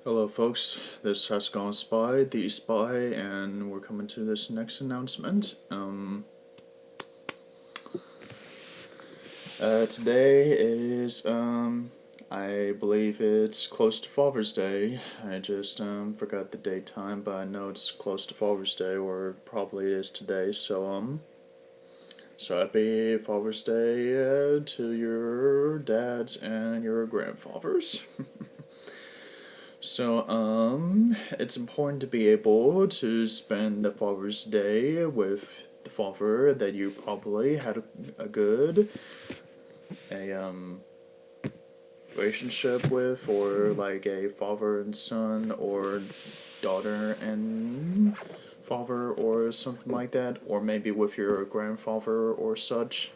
Hello folks, this is HexagonalSpy, the Spy, and we're coming to this next announcement. Today is, I believe it's close to Father's Day. I just, forgot the date time, but I know it's close to Father's Day, or probably is today, so happy Father's Day, to your dads and your grandfathers. It's important to be able to spend the Father's Day with the father that you probably had a good a relationship with, or like a father and son, or daughter and father, or something like that, or maybe with your grandfather or such,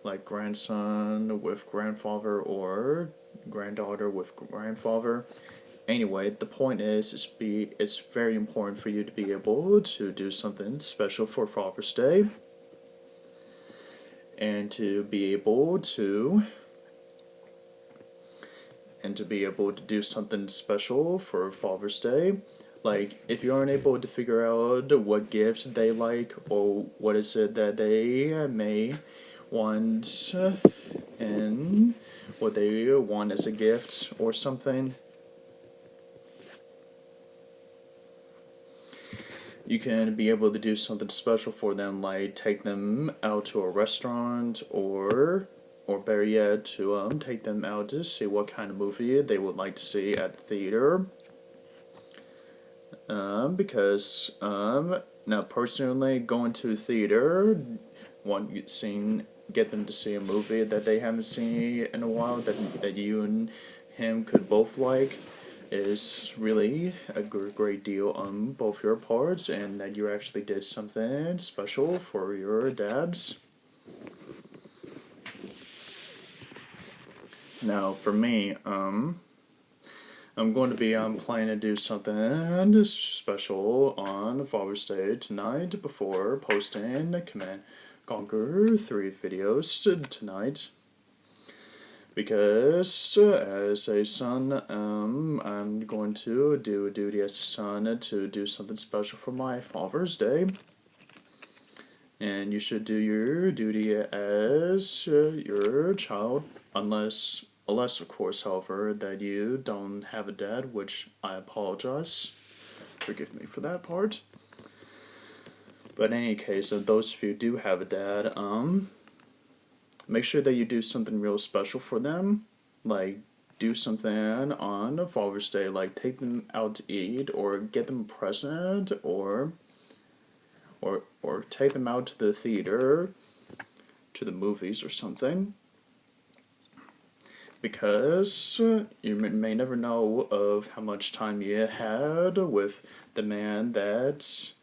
like grandson with grandfather or granddaughter with grandfather. Anyway, the point is it's very important for you to be able to do something special for Father's Day, and to be able to do something special for Father's Day. Like, if you aren't able to figure out what gifts they like, or what is it that they may want, and what they want as a gift or something, you can be able to do something special for them, like take them out to a restaurant, or better yet, to take them out to see what kind of movie they would like to see at the theater. Because now personally, going to a theater, get them to see a movie that they haven't seen in a while, that you and him could both like, is really a great deal on both your parts, and that you actually did something special for your dads. Now, for me, I'm going to be planning to do something special on Father's Day tonight before posting the Command Conquer 3 videos tonight. Because as a son, I'm going to do a duty as a son to do something special for my Father's Day. And you should do your duty as your child, unless of course, however, that you don't have a dad, which I apologize. Forgive me for that part. But in any case, those of you who do have a dad, make sure that you do something real special for them. Like, do something on Father's Day, like take them out to eat, or get them a present, or take them out to the theater, to the movies or something. Because you may never know of how much time you had with the man that's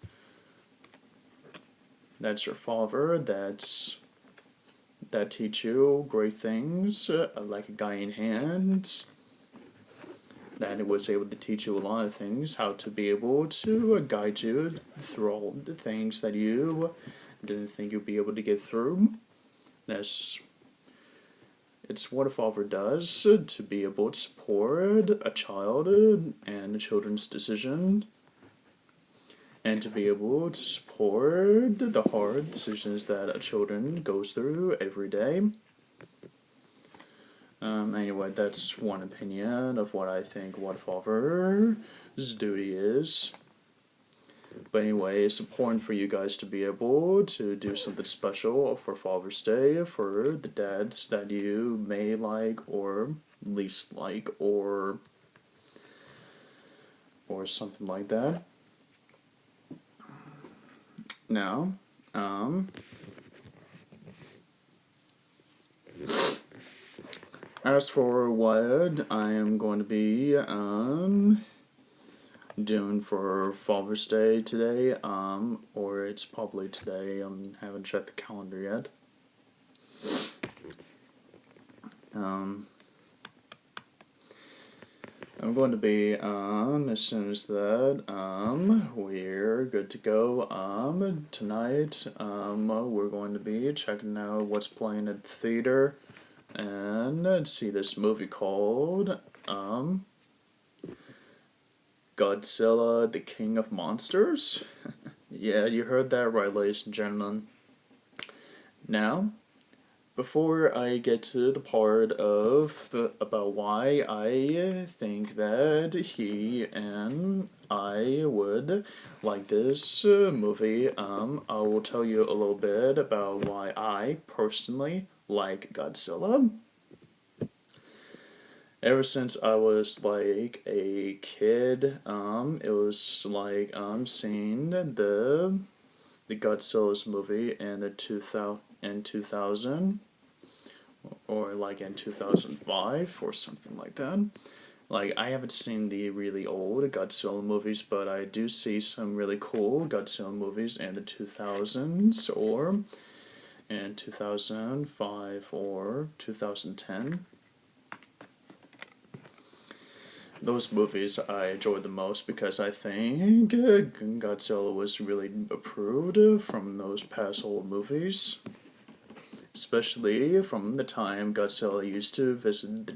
your father, that teach you great things, like a guiding hand, that it was able to teach you a lot of things, how to be able to guide you through all the things that you didn't think you'd be able to get through. It's what a father does to be able to support a child and a children's decision, and to be able to support the hard decisions that a children goes through every day. Anyway, that's one opinion of what I think what a father's duty is. But anyway, it's important for you guys to be able to do something special for Father's Day for the dads that you may like, or least like, or something like that. Now, as for what I am going to be doing for Father's Day today, or it's probably today, I haven't checked the calendar yet. I'm going to be, as soon as that, we're good to go, tonight, we're going to be checking out what's playing at the theater, and see this movie called, Godzilla, the King of Monsters? Yeah, you heard that right, ladies and gentlemen. Now, before I get to the part about why I think that he and I would like this movie, I will tell you a little bit about why I personally like Godzilla. Ever since I was like a kid, it was like seeing the Godzilla's movie in the 2000 or like in 2005 or something like that. Like, I haven't seen the really old Godzilla movies, but I do see some really cool Godzilla movies in the 2000s or in 2005 or 2010. Those movies I enjoy the most because I think Godzilla was really improved from those past old movies. Especially from the time Godzilla used to visit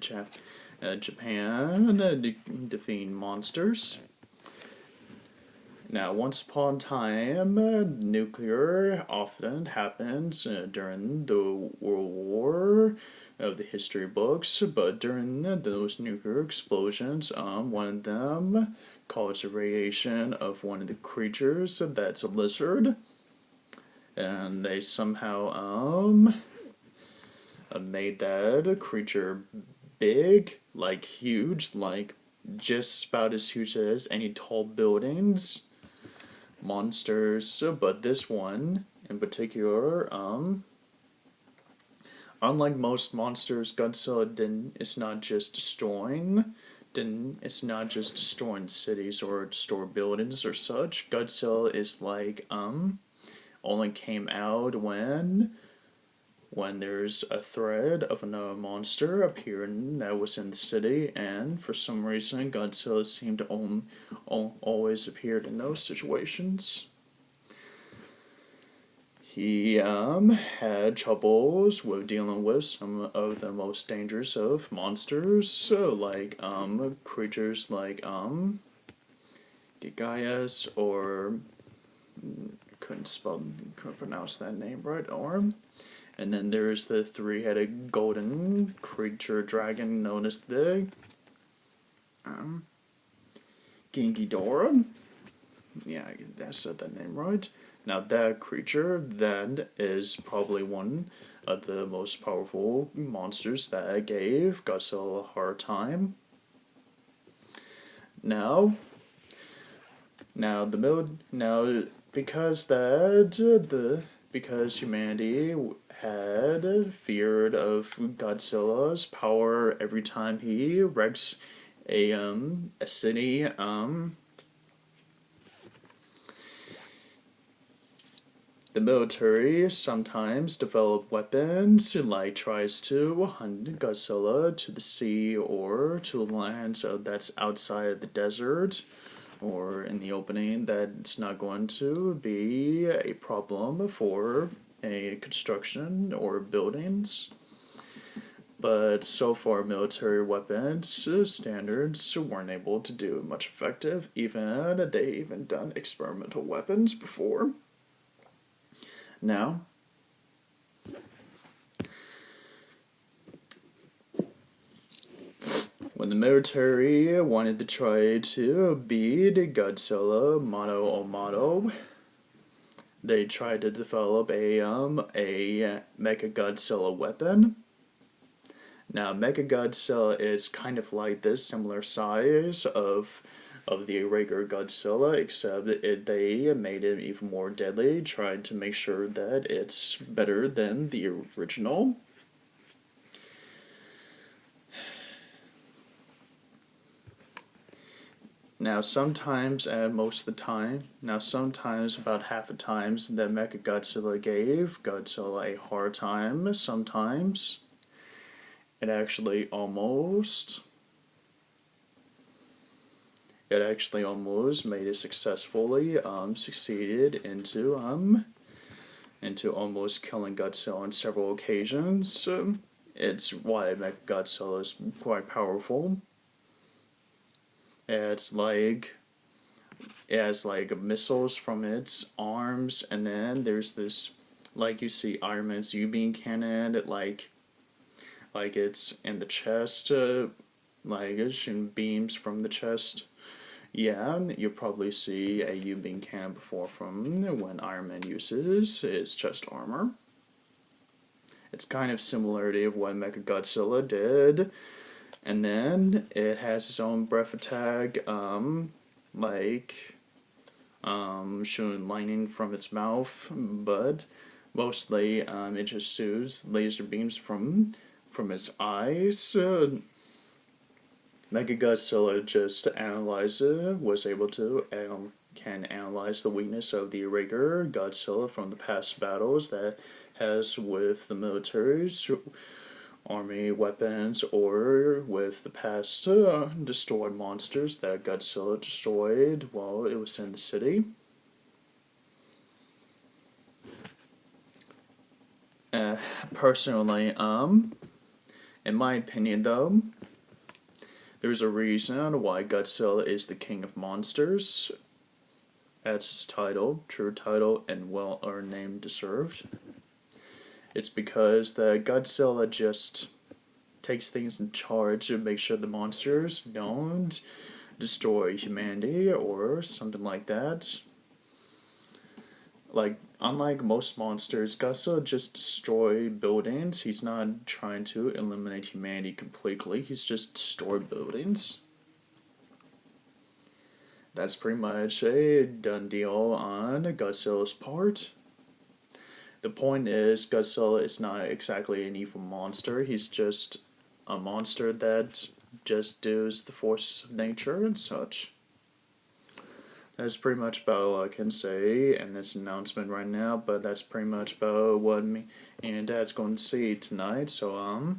Japan, defeating monsters. Now, once upon a time, nuclear often happens during the World War of the history books, but during those nuclear explosions, one of them caused a radiation of one of the creatures that's a lizard, and they somehow made that creature big, like huge, like just about as huge as any tall buildings, monsters. But this one in particular, unlike most monsters, Godzilla didn't. It's not just destroying. Didn't. It's not just destroying cities or destroy buildings or such. Godzilla is like only came out when there's a threat of another monster appearing that was in the city, and for some reason Godzilla seemed to always appeared in those situations. He had troubles with dealing with some of the most dangerous of monsters, so like creatures like Gigaias or couldn't pronounce that name right, or and then there's the three-headed golden creature dragon known as the Gingidora. Yeah, I said that name right. Now that creature, that is probably one of the most powerful monsters that gave Godzilla a hard time. Now, because because humanity had feared of Godzilla's power every time he wrecks a city. The military sometimes develop weapons, like tries to hunt Godzilla to the sea or to land, so that's outside the desert or in the opening. That's not going to be a problem for a construction or buildings. But so far, military weapons standards weren't able to do much effective. They even done experimental weapons before. Now, when the military wanted to try to beat Godzilla mano a mano, they tried to develop a Mechagodzilla weapon. Now, Mechagodzilla is kind of like this, similar size of the regular Godzilla, except they made it even more deadly, tried to make sure that it's better than the original. Now, sometimes, most of the time, sometimes about half the times that Mechagodzilla gave Godzilla a hard time, sometimes it actually almost made it successfully succeeded into almost killing Godzilla on several occasions. It's why Godzilla is quite powerful. It's like it has like missiles from its arms, and then there's this, like you see Iron Man's U-beam cannon, like it's in the chest, like it's shooting beams from the chest. Yeah, you'll probably see a U-beam cannon before from when Iron Man uses his chest armor. It's kind of similarity of what Mechagodzilla did, and then it has its own breath attack, like shooting lightning from its mouth, but mostly it just shoots laser beams from its eyes. Mechagodzilla just was able to can analyze the weakness of the regular Godzilla from the past battles that has with the military's army weapons or with the past destroyed monsters that Godzilla destroyed while it was in the city. Personally, in my opinion though, there's a reason why Godzilla is the king of monsters. That's his title, true title, and well-earned name deserved. It's because the Godzilla just takes things in charge to make sure the monsters don't destroy humanity or something like that. Like, unlike most monsters, Godzilla just destroy buildings. He's not trying to eliminate humanity completely. He's just destroy buildings. That's pretty much a done deal on Godzilla's part. The point is, Godzilla is not exactly an evil monster. He's just a monster that just does the forces of nature and such. That's pretty much about all I can say in this announcement right now, but that's pretty much about what me and Dad's going to see tonight. So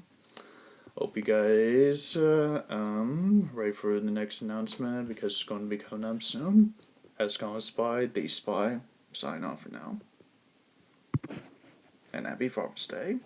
hope you guys ready for the next announcement because it's going to be coming up soon. HexagonalSpy, the Spy, sign off for now. And happy Father's Day.